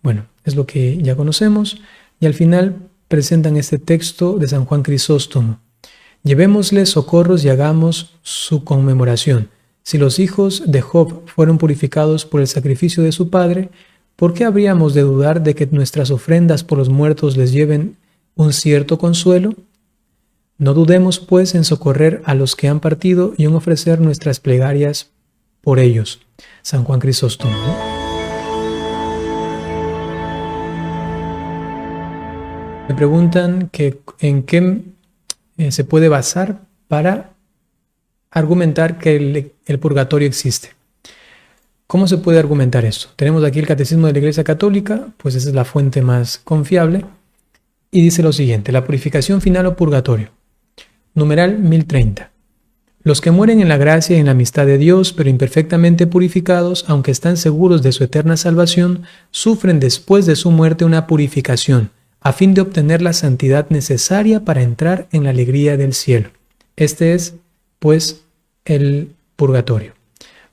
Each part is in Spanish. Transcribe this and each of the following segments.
Bueno, es lo que ya conocemos. Y al final presentan este texto de San Juan Crisóstomo. Llevémosle socorros y hagamos su conmemoración. Si los hijos de Job fueron purificados por el sacrificio de su padre, ¿por qué habríamos de dudar de que nuestras ofrendas por los muertos les lleven un cierto consuelo? No dudemos, pues, en socorrer a los que han partido y en ofrecer nuestras plegarias por ellos. San Juan Crisóstomo, ¿no? Me preguntan que en qué se puede basar para argumentar que el purgatorio existe. ¿Cómo se puede argumentar esto? Tenemos aquí el Catecismo de la Iglesia Católica, pues esa es la fuente más confiable, y dice lo siguiente: la purificación final o purgatorio. Numeral 1030. Los que mueren en la gracia y en la amistad de Dios, pero imperfectamente purificados, aunque están seguros de su eterna salvación, sufren después de su muerte una purificación, a fin de obtener la santidad necesaria para entrar en la alegría del cielo. Este es, pues, el purgatorio.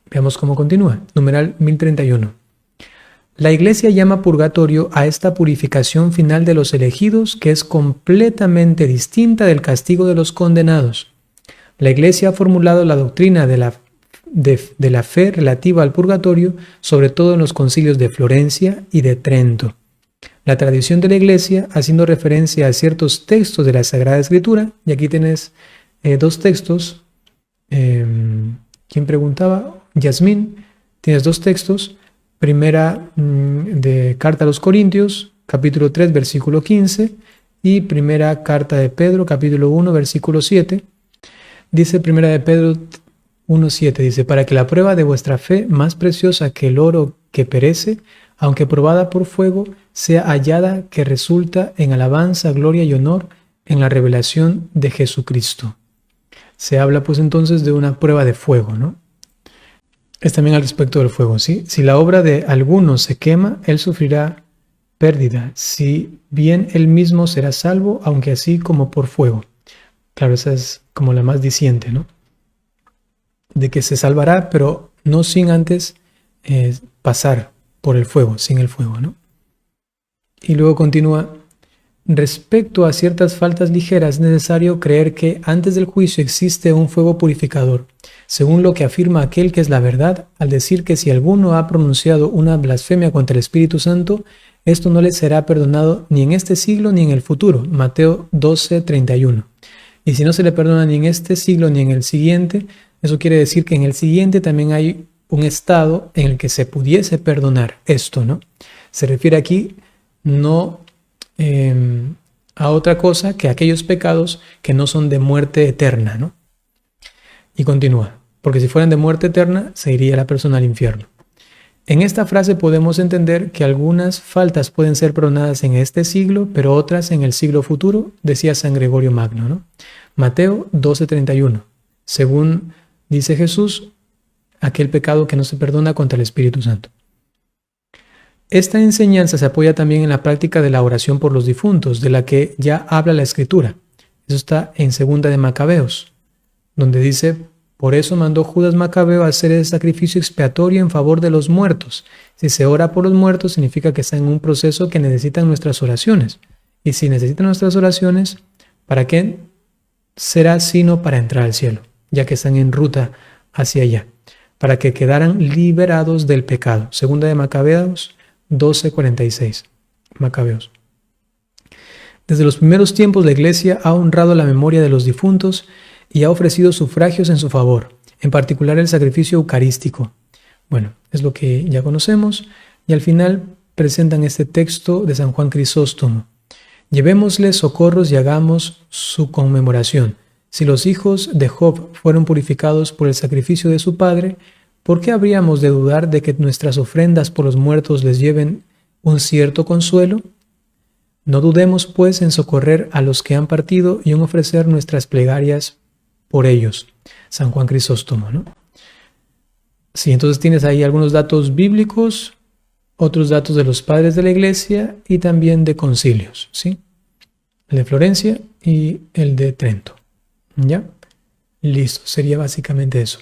Veamos cómo continúa. Numeral 1031. La Iglesia llama purgatorio a esta purificación final de los elegidos, que es completamente distinta del castigo de los condenados. La Iglesia ha formulado la doctrina de la fe relativa al purgatorio, sobre todo en los concilios de Florencia y de Trento. La tradición de la Iglesia, haciendo referencia a ciertos textos de la Sagrada Escritura, y aquí tienes dos textos. ¿Quién preguntaba? Yasmín. Tienes dos textos. Primera de Carta a los Corintios, capítulo 3, versículo 15, y primera Carta de Pedro, capítulo 1, versículo 7. Dice primera de Pedro 1:7, dice: para que la prueba de vuestra fe, más preciosa que el oro que perece, aunque probada por fuego, sea hallada que resulta en alabanza, gloria y honor en la revelación de Jesucristo. Se habla pues entonces de una prueba de fuego, ¿no? Es también al respecto del fuego, ¿sí? Si la obra de alguno se quema, él sufrirá pérdida, si bien él mismo será salvo, aunque así como por fuego. Claro, esa es como la más diciente, ¿no? De que se salvará, pero no sin antes pasar por el fuego, sin el fuego, ¿no? Y luego continúa: respecto a ciertas faltas ligeras, es necesario creer que antes del juicio existe un fuego purificador, según lo que afirma aquel que es la verdad, al decir que si alguno ha pronunciado una blasfemia contra el Espíritu Santo, esto no le será perdonado ni en este siglo ni en el futuro. Mateo 12:31. Y si no se le perdona ni en este siglo ni en el siguiente, eso quiere decir que en el siguiente también hay un estado en el que se pudiese perdonar esto, ¿no? Se refiere aquí no a otra cosa que aquellos pecados que no son de muerte eterna, ¿no? Y continúa: porque si fueran de muerte eterna, se iría la persona al infierno. En esta frase podemos entender que algunas faltas pueden ser perdonadas en este siglo, pero otras en el siglo futuro, decía San Gregorio Magno, ¿no? Mateo 12:31. Según dice Jesús, aquel pecado que no se perdona contra el Espíritu Santo. Esta enseñanza se apoya también en la práctica de la oración por los difuntos, de la que ya habla la Escritura. Eso está en Segunda de Macabeos, donde dice: por eso mandó Judas Macabeo a hacer el sacrificio expiatorio en favor de los muertos. Si se ora por los muertos, significa que está en un proceso que necesitan nuestras oraciones. Y si necesitan nuestras oraciones, ¿para qué será sino para entrar al cielo? Ya que están en ruta hacia allá, para que quedaran liberados del pecado. Segunda de Macabeos 12:46. Macabeos. Desde los primeros tiempos la Iglesia ha honrado la memoria de los difuntos y ha ofrecido sufragios en su favor, en particular el sacrificio eucarístico. Bueno, es lo que ya conocemos, y al final presentan este texto de San Juan Crisóstomo. Llevémosle socorros y hagamos su conmemoración. Si los hijos de Job fueron purificados por el sacrificio de su padre, ¿por qué habríamos de dudar de que nuestras ofrendas por los muertos les lleven un cierto consuelo? No dudemos, pues, en socorrer a los que han partido y en ofrecer nuestras plegarias por ellos. San Juan Crisóstomo, ¿no? Sí, entonces tienes ahí algunos datos bíblicos, otros datos de los padres de la Iglesia y también de concilios, ¿sí? El de Florencia y el de Trento. ¿Ya? Listo, sería básicamente eso.